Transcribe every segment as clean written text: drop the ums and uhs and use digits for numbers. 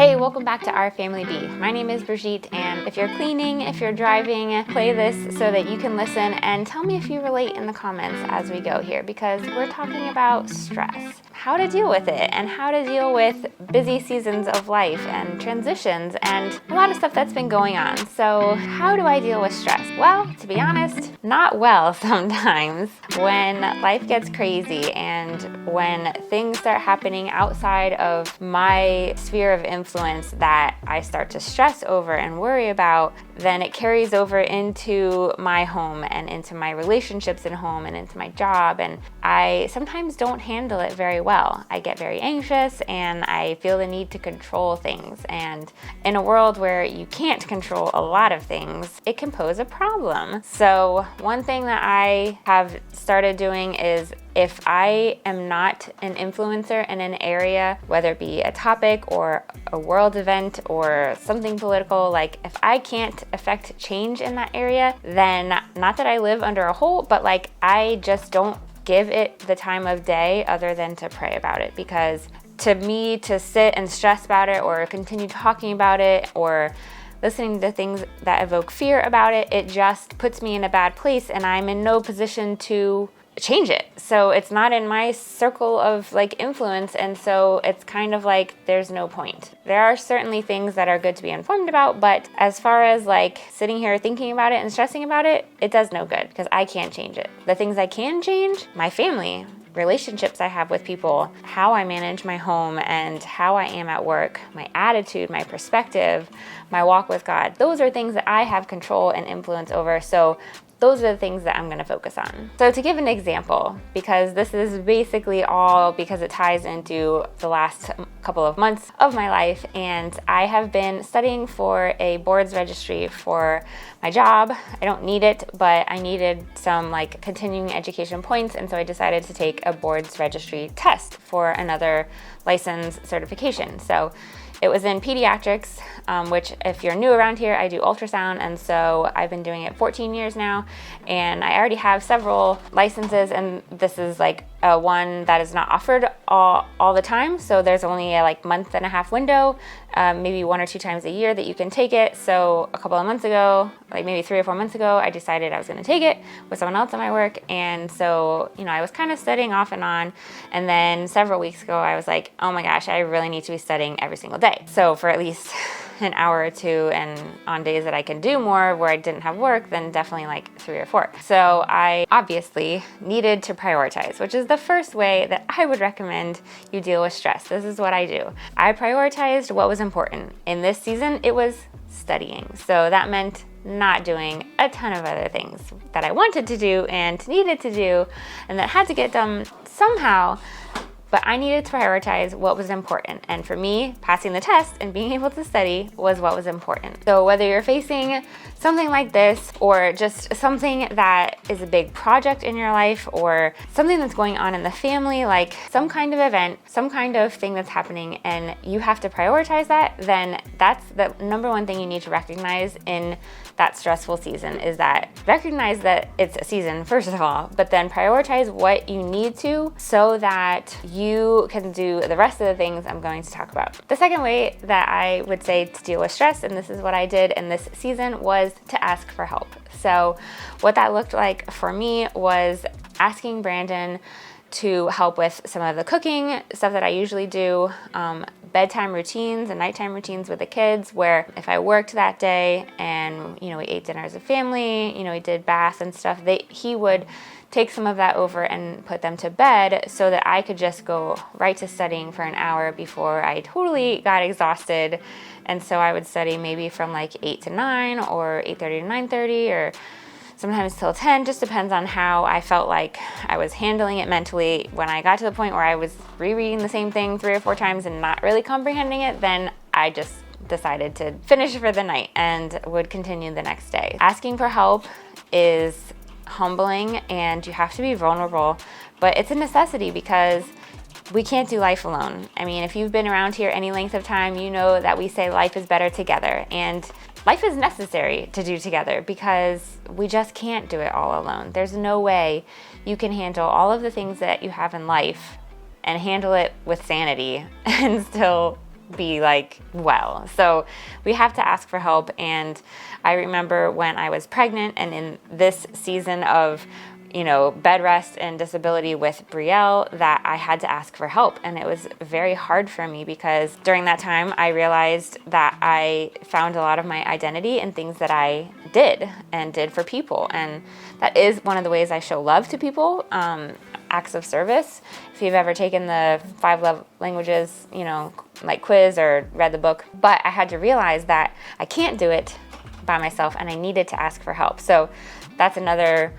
Hey, welcome back to Our Family B. My name is Brigitte, and if you're cleaning, if you're driving, play this so that you can listen and tell me if you relate in the comments as we go here, because we're talking about stress, how to deal with it, and how to deal with busy seasons of life and transitions and a lot of stuff that's been going on. So how do I deal with stress? Well, to be honest, not well sometimes. When life gets crazy and when things start happening outside of my sphere of influence that I start to stress over and worry about, then it carries over into my home and into my relationships at home and into my job, and I sometimes don't handle it very well. I get very anxious and I feel the need to control things, and in a world where you can't control a lot of things, it can pose a problem. So one thing that I have started doing is, if I am not an influencer in an area, whether it be a topic or a world event or something political, like if I can't affect change in that area, then not that I live under a hole, but like I just don't give it the time of day other than to pray about it. Because to me, to sit and stress about it or continue talking about it or listening to things that evoke fear about it, it just puts me in a bad place and I'm in no position to change it. So it's not in my circle of like influence, and so it's kind of like there's no point. There are certainly things that are good to be informed about, but as far as like sitting here thinking about it and stressing about it, it does no good because I can't change it. The things I can change, my family, relationships I have with people, how I manage my home and how I am at work, my attitude, my perspective, my walk with God. Those are things that I have control and influence over. So those are the things that I'm going to focus on. So to give an example, because this is basically all because it ties into the last couple of months of my life, and I have been studying for a boards registry for my job. I don't need it, but I needed some like continuing education points, and so I decided to take a boards registry test for another license certification. So it was in pediatrics, which if you're new around here, I do ultrasound, and so I've been doing it 14 years now, and I already have several licenses, and this is like one that is not offered all the time, so there's only a like month and a half window, maybe 1 or 2 times a year that you can take it. So a couple of months ago, like maybe 3 or 4 months ago, I decided I was going to take it with someone else at my work, and so I was kind of studying off and on, and then several weeks ago I was like, oh my gosh, I really need to be studying every single day. So for at least an hour or 2, and on days that I can do more where I didn't have work, then definitely like 3 or 4. So I obviously needed to prioritize, which is the first way that I would recommend you deal with stress. This is what I do. I prioritized what was important. In this season, it was studying. So that meant not doing a ton of other things that I wanted to do and needed to do and that had to get done somehow. But I needed to prioritize what was important. And for me, passing the test and being able to study was what was important. So whether you're facing something like this, or just something that is a big project in your life, or something that's going on in the family, like some kind of event, some kind of thing that's happening, and you have to prioritize that, then that's the number one thing you need to recognize in that stressful season, is that recognize that it's a season, first of all, but then prioritize what you need to so that you can do the rest of the things I'm going to talk about. The second way that I would say to deal with stress, and this is what I did in this season, was to ask for help. So what that looked like for me was asking Brandon to help with some of the cooking stuff that I usually do, bedtime routines and nighttime routines with the kids, where if I worked that day and we ate dinner as a family, we did baths and stuff, he would take some of that over and put them to bed so that I could just go right to studying for an hour before I totally got exhausted. And so I would study maybe from like 8 to 9 or 8:30 to 9:30, or sometimes till 10, just depends on how I felt like I was handling it mentally. When I got to the point where I was rereading the same thing 3 or 4 times and not really comprehending it, then I just decided to finish for the night and would continue the next day. Asking for help is humbling and you have to be vulnerable, but it's a necessity because we can't do life alone. I mean, if you've been around here any length of time, you know that we say life is better together, and life is necessary to do together because we just can't do it all alone. There's no way you can handle all of the things that you have in life and handle it with sanity and still be like well. So we have to ask for help. And I remember when I was pregnant and in this season of bed rest and disability with Brielle, that I had to ask for help. And it was very hard for me because during that time I realized that I found a lot of my identity in things that I did for people. And that is one of the ways I show love to people, acts of service. If you've ever taken the 5 love languages, like quiz or read the book. But I had to realize that I can't do it by myself and I needed to ask for help. So that's another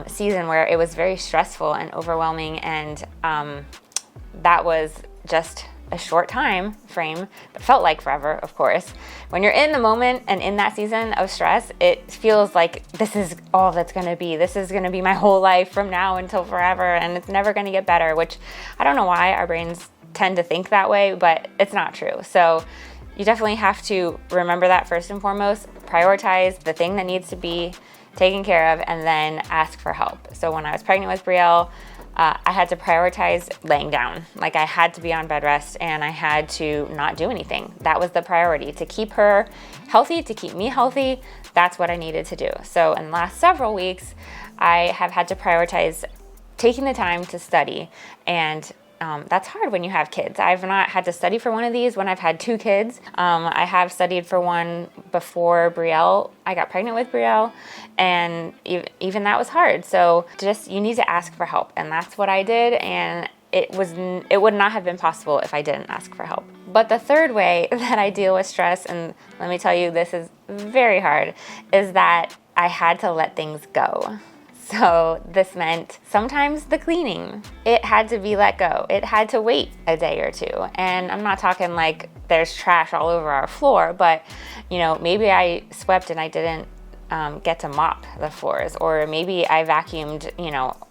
season where it was very stressful and overwhelming, and that was just a short time frame, but felt like forever, of course. When you're in the moment and in that season of stress, it feels like this is all that's going to be. This is going to be my whole life from now until forever, and it's never going to get better, which I don't know why our brains tend to think that way, but it's not true. So you definitely have to remember that first and foremost, prioritize the thing that needs to be taken care of, and then ask for help. So when I was pregnant with Brielle, I had to prioritize laying down. Like I had to be on bed rest and I had to not do anything. That was the priority, to keep her healthy, to keep me healthy. That's what I needed to do. So in the last several weeks, I have had to prioritize taking the time to study, and that's hard when you have kids. I've not had to study for one of these when I've had 2 kids. I have studied for one before Brielle. I got pregnant with Brielle, and even that was hard. So you need to ask for help, and that's what I did. And it would not have been possible if I didn't ask for help. But the third way that I deal with stress, and let me tell you, this is very hard, is that I had to let things go. So this meant sometimes the cleaning, it had to be let go. It had to wait a day or 2. And I'm not talking like there's trash all over our floor, but maybe I swept and I didn't get to mop the floors, or maybe I vacuumed,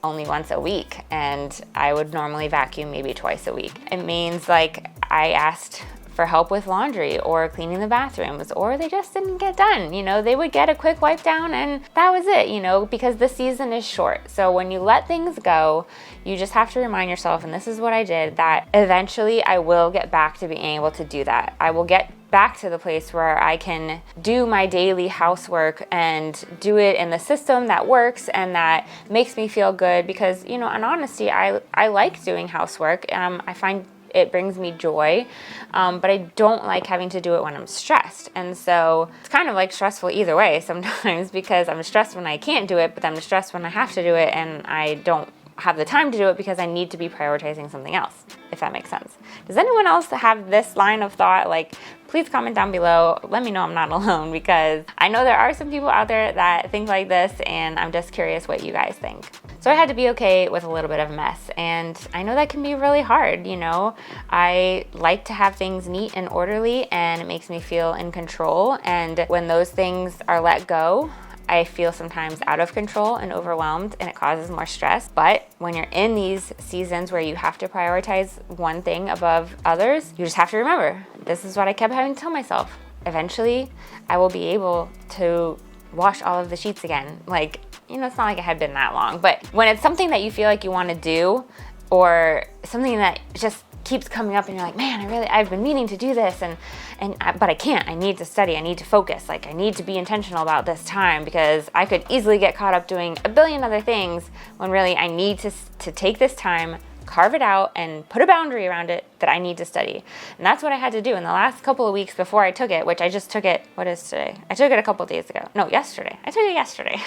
only once a week, and I would normally vacuum maybe twice a week. It means like I asked for help with laundry or cleaning the bathrooms, or they just didn't get done. They would get a quick wipe down and that was it, because the season is short. So when you let things go, you just have to remind yourself, and this is what I did, that eventually I will get back to being able to do that. I will get back to the place where I can do my daily housework and do it in the system that works and that makes me feel good, because, in honesty, I like doing housework. I find it brings me joy, but I don't like having to do it when I'm stressed. And so it's kind of like stressful either way sometimes, because I'm stressed when I can't do it, but I'm stressed when I have to do it and I don't have the time to do it because I need to be prioritizing something else, if that makes sense. Does anyone else have this line of thought? Like, please comment down below. Let me know I'm not alone, because I know there are some people out there that think like this, and I'm just curious what you guys think. So I had to be okay with a little bit of a mess, and I know that can be really hard, I like to have things neat and orderly, and it makes me feel in control, and when those things are let go, I feel sometimes out of control and overwhelmed, and it causes more stress. But when you're in these seasons where you have to prioritize one thing above others, you just have to remember, this is what I kept having to tell myself. Eventually, I will be able to wash all of the sheets again. Like, it's not like it had been that long, but when it's something that you feel like you want to do, or something that just keeps coming up and you're like, man, I've been meaning to do this, but I can't. I need to study. I need to focus. Like, I need to be intentional about this time, because I could easily get caught up doing a billion other things when really I need to take this time, carve it out, and put a boundary around it that I need to study. And that's what I had to do in the last couple of weeks before I took it, which I just took it, what is today? I took it a couple of days ago. No, yesterday. I took it yesterday.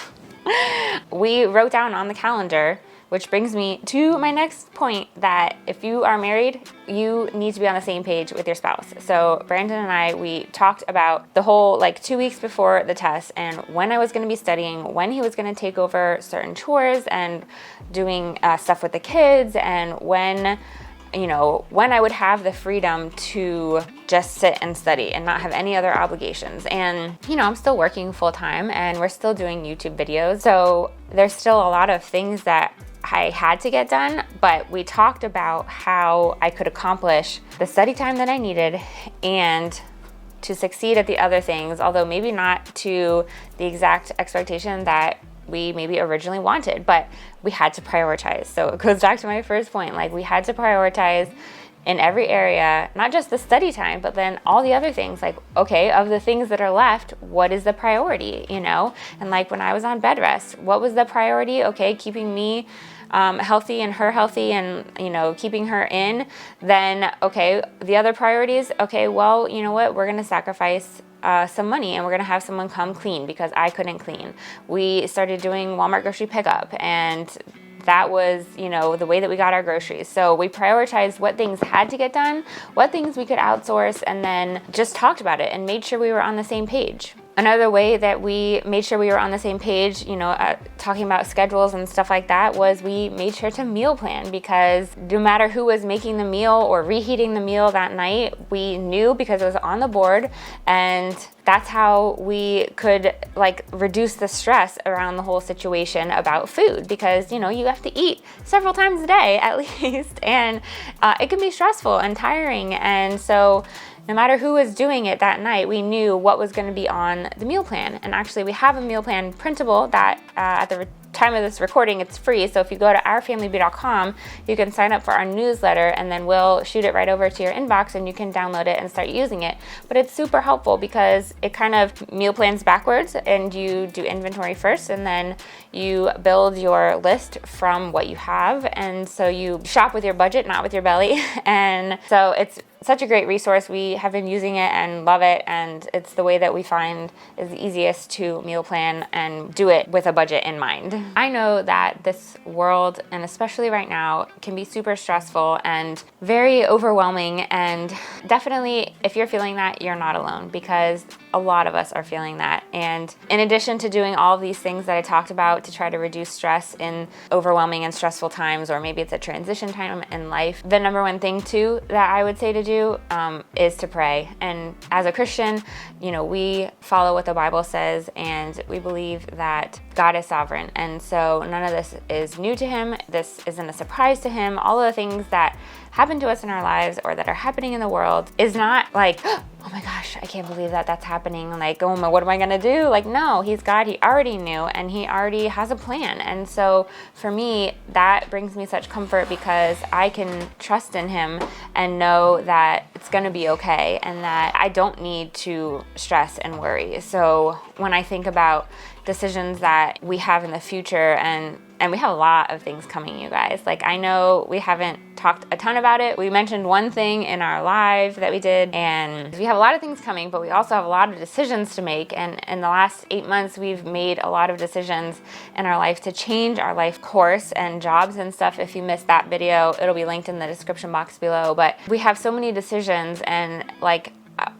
We wrote down on the calendar, which brings me to my next point, that if you are married, you need to be on the same page with your spouse. So Brandon and I, we talked about the whole 2 weeks before the test, and when I was going to be studying, when he was going to take over certain chores and doing stuff with the kids, and when I would have the freedom to just sit and study and not have any other obligations. And, I'm still working full time, and we're still doing YouTube videos. So there's still a lot of things that I had to get done, but we talked about how I could accomplish the study time that I needed and to succeed at the other things, although maybe not to the exact expectation that we maybe originally wanted, but we had to prioritize. So it goes back to my first point, we had to prioritize in every area, not just the study time, but then all the other things. Like, okay, of the things that are left, what is the priority, you know? And like when I was on bed rest, what was the priority? Okay, keeping me healthy and her healthy, and, you know, keeping her in. Then, okay, the other priorities, okay, well, you know what, we're going to sacrifice some money, and we're going to have someone come clean because I couldn't clean. We started doing Walmart grocery pickup, and that was, you know, the way that we got our groceries. So we prioritized what things had to get done, what things we could outsource, and then just talked about it and made sure we were on the same page. Another way that we made sure we were on the same page, you know, talking about schedules and stuff like that, was we made sure to meal plan, because no matter who was making the meal or reheating the meal that night, we knew because it was on the board, and that's how we could like reduce the stress around the whole situation about food, because, you know, you have to eat several times a day at least, and it can be stressful and tiring. And so no matter who was doing it that night, we knew what was going to be on the meal plan. And actually, we have a meal plan printable that at the time of this recording, it's free. So if you go to OurFamilyB.com, you can sign up for our newsletter, and then we'll shoot it right over to your inbox, and you can download it and start using it. But it's super helpful because it kind of meal plans backwards, and you do inventory first, and then you build your list from what you have. And so you shop with your budget, not with your belly. And so it's such a great resource. We have been using it and love it, and it's the way that we find is the easiest to meal plan and do it with a budget in mind. I know that this world, and especially right now, can be super stressful and very overwhelming, and definitely if you're feeling that, you're not alone, because a lot of us are feeling that. And in addition to doing all of these things that I talked about to try to reduce stress in overwhelming and stressful times, or maybe it's a transition time in life, the number one thing too that I would say to do is to pray. And as a Christian, you know, we follow what the Bible says, and we believe that God is sovereign. And so none of this is new to him. This isn't a surprise to him. All of the things that happen to us in our lives or that are happening in the world is not like, oh my gosh, I can't believe that that's happening. Like, oh my, what am I going to do? Like, no, he's God. He already knew, and he already has a plan. And so for me, that brings me such comfort, because I can trust in him and know that it's going to be okay, and that I don't need to stress and worry. So when I think about decisions that we have in the future, and we have a lot of things coming, you guys. Like, I know we haven't talked a ton about it. We mentioned one thing in our live that we did, and we have a lot of things coming, but we also have a lot of decisions to make. And in the last 8 months, we've made a lot of decisions in our life to change our life course and jobs and stuff. If you missed that video, it'll be linked in the description box below. But we have so many decisions, and like,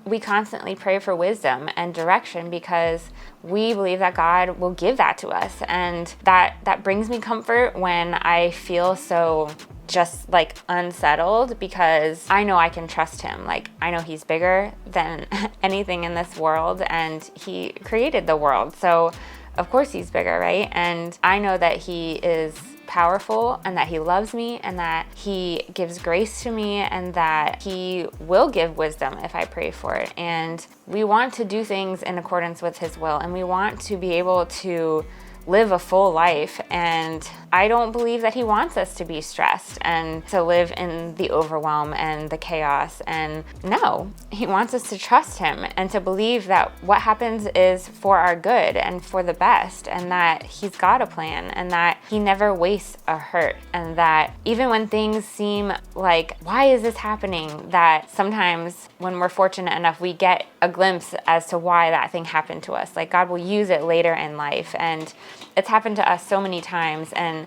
we constantly pray for wisdom and direction, because we believe that God will give that to us. And that brings me comfort when I feel so just like unsettled, because I know I can trust him. Like, I know he's bigger than anything in this world, and he created the world. So of course he's bigger, right? And I know that he is powerful, and that he loves me, and that he gives grace to me, and that he will give wisdom if I pray for it. And we want to do things in accordance with his will, and we want to be able to live a full life. And I don't believe that he wants us to be stressed and to live in the overwhelm and the chaos. And no, he wants us to trust him and to believe that what happens is for our good and for the best, and that he's got a plan, and that he never wastes a hurt, and that even when things seem like, why is this happening, that sometimes when we're fortunate enough, we get a glimpse as to why that thing happened to us. Like, God will use it later in life. And it's happened to us so many times, and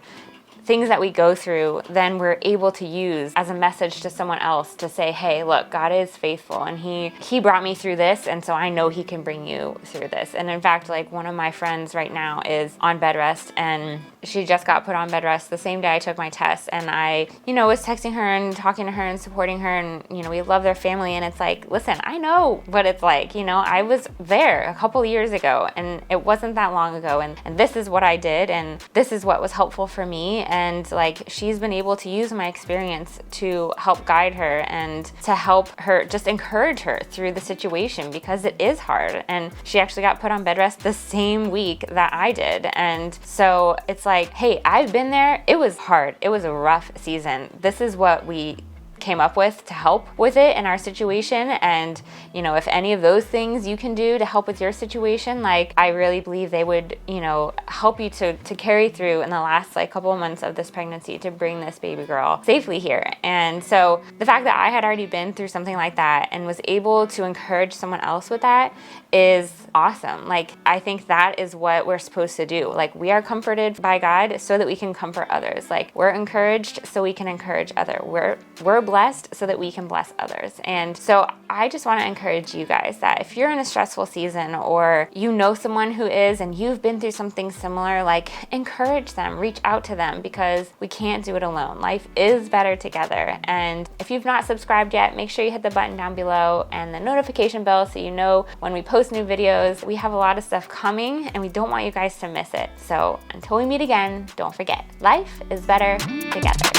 things that we go through, then we're able to use as a message to someone else to say, hey, look, God is faithful, and he brought me through this, and so I know he can bring you through this. And in fact, like, one of my friends right now is on bed rest, and she just got put on bed rest the same day I took my test. And I, was texting her and talking to her and supporting her, and, we love their family. And it's like, listen, I know what it's like. I was there a couple years ago, and it wasn't that long ago. And this is what I did, and this is what was helpful for me. And like, she's been able to use my experience to help guide her and to help her, just encourage her through the situation, because it is hard. And she actually got put on bed rest the same week that I did. And so it's like, hey, I've been there. It was hard. It was a rough season. This is what we came up with to help with it in our situation. And, you know, if any of those things you can do to help with your situation, like, I really believe they would, you know, help you to carry through in the last like couple of months of this pregnancy to bring this baby girl safely here. And so the fact that I had already been through something like that and was able to encourage someone else with that is awesome. Like, I think that is what we're supposed to do. Like, we are comforted by God so that we can comfort others. Like, we're encouraged so we can encourage others. We're blessed so that we can bless others. And so I just want to encourage you guys that if you're in a stressful season, or you know someone who is and you've been through something similar, like, encourage them, reach out to them, because we can't do it alone. Life is better together. And if you've not subscribed yet, make sure you hit the button down below and the notification bell so you know when we post new videos. We have a lot of stuff coming and we don't want you guys to miss it. So until we meet again, don't forget, life is better together.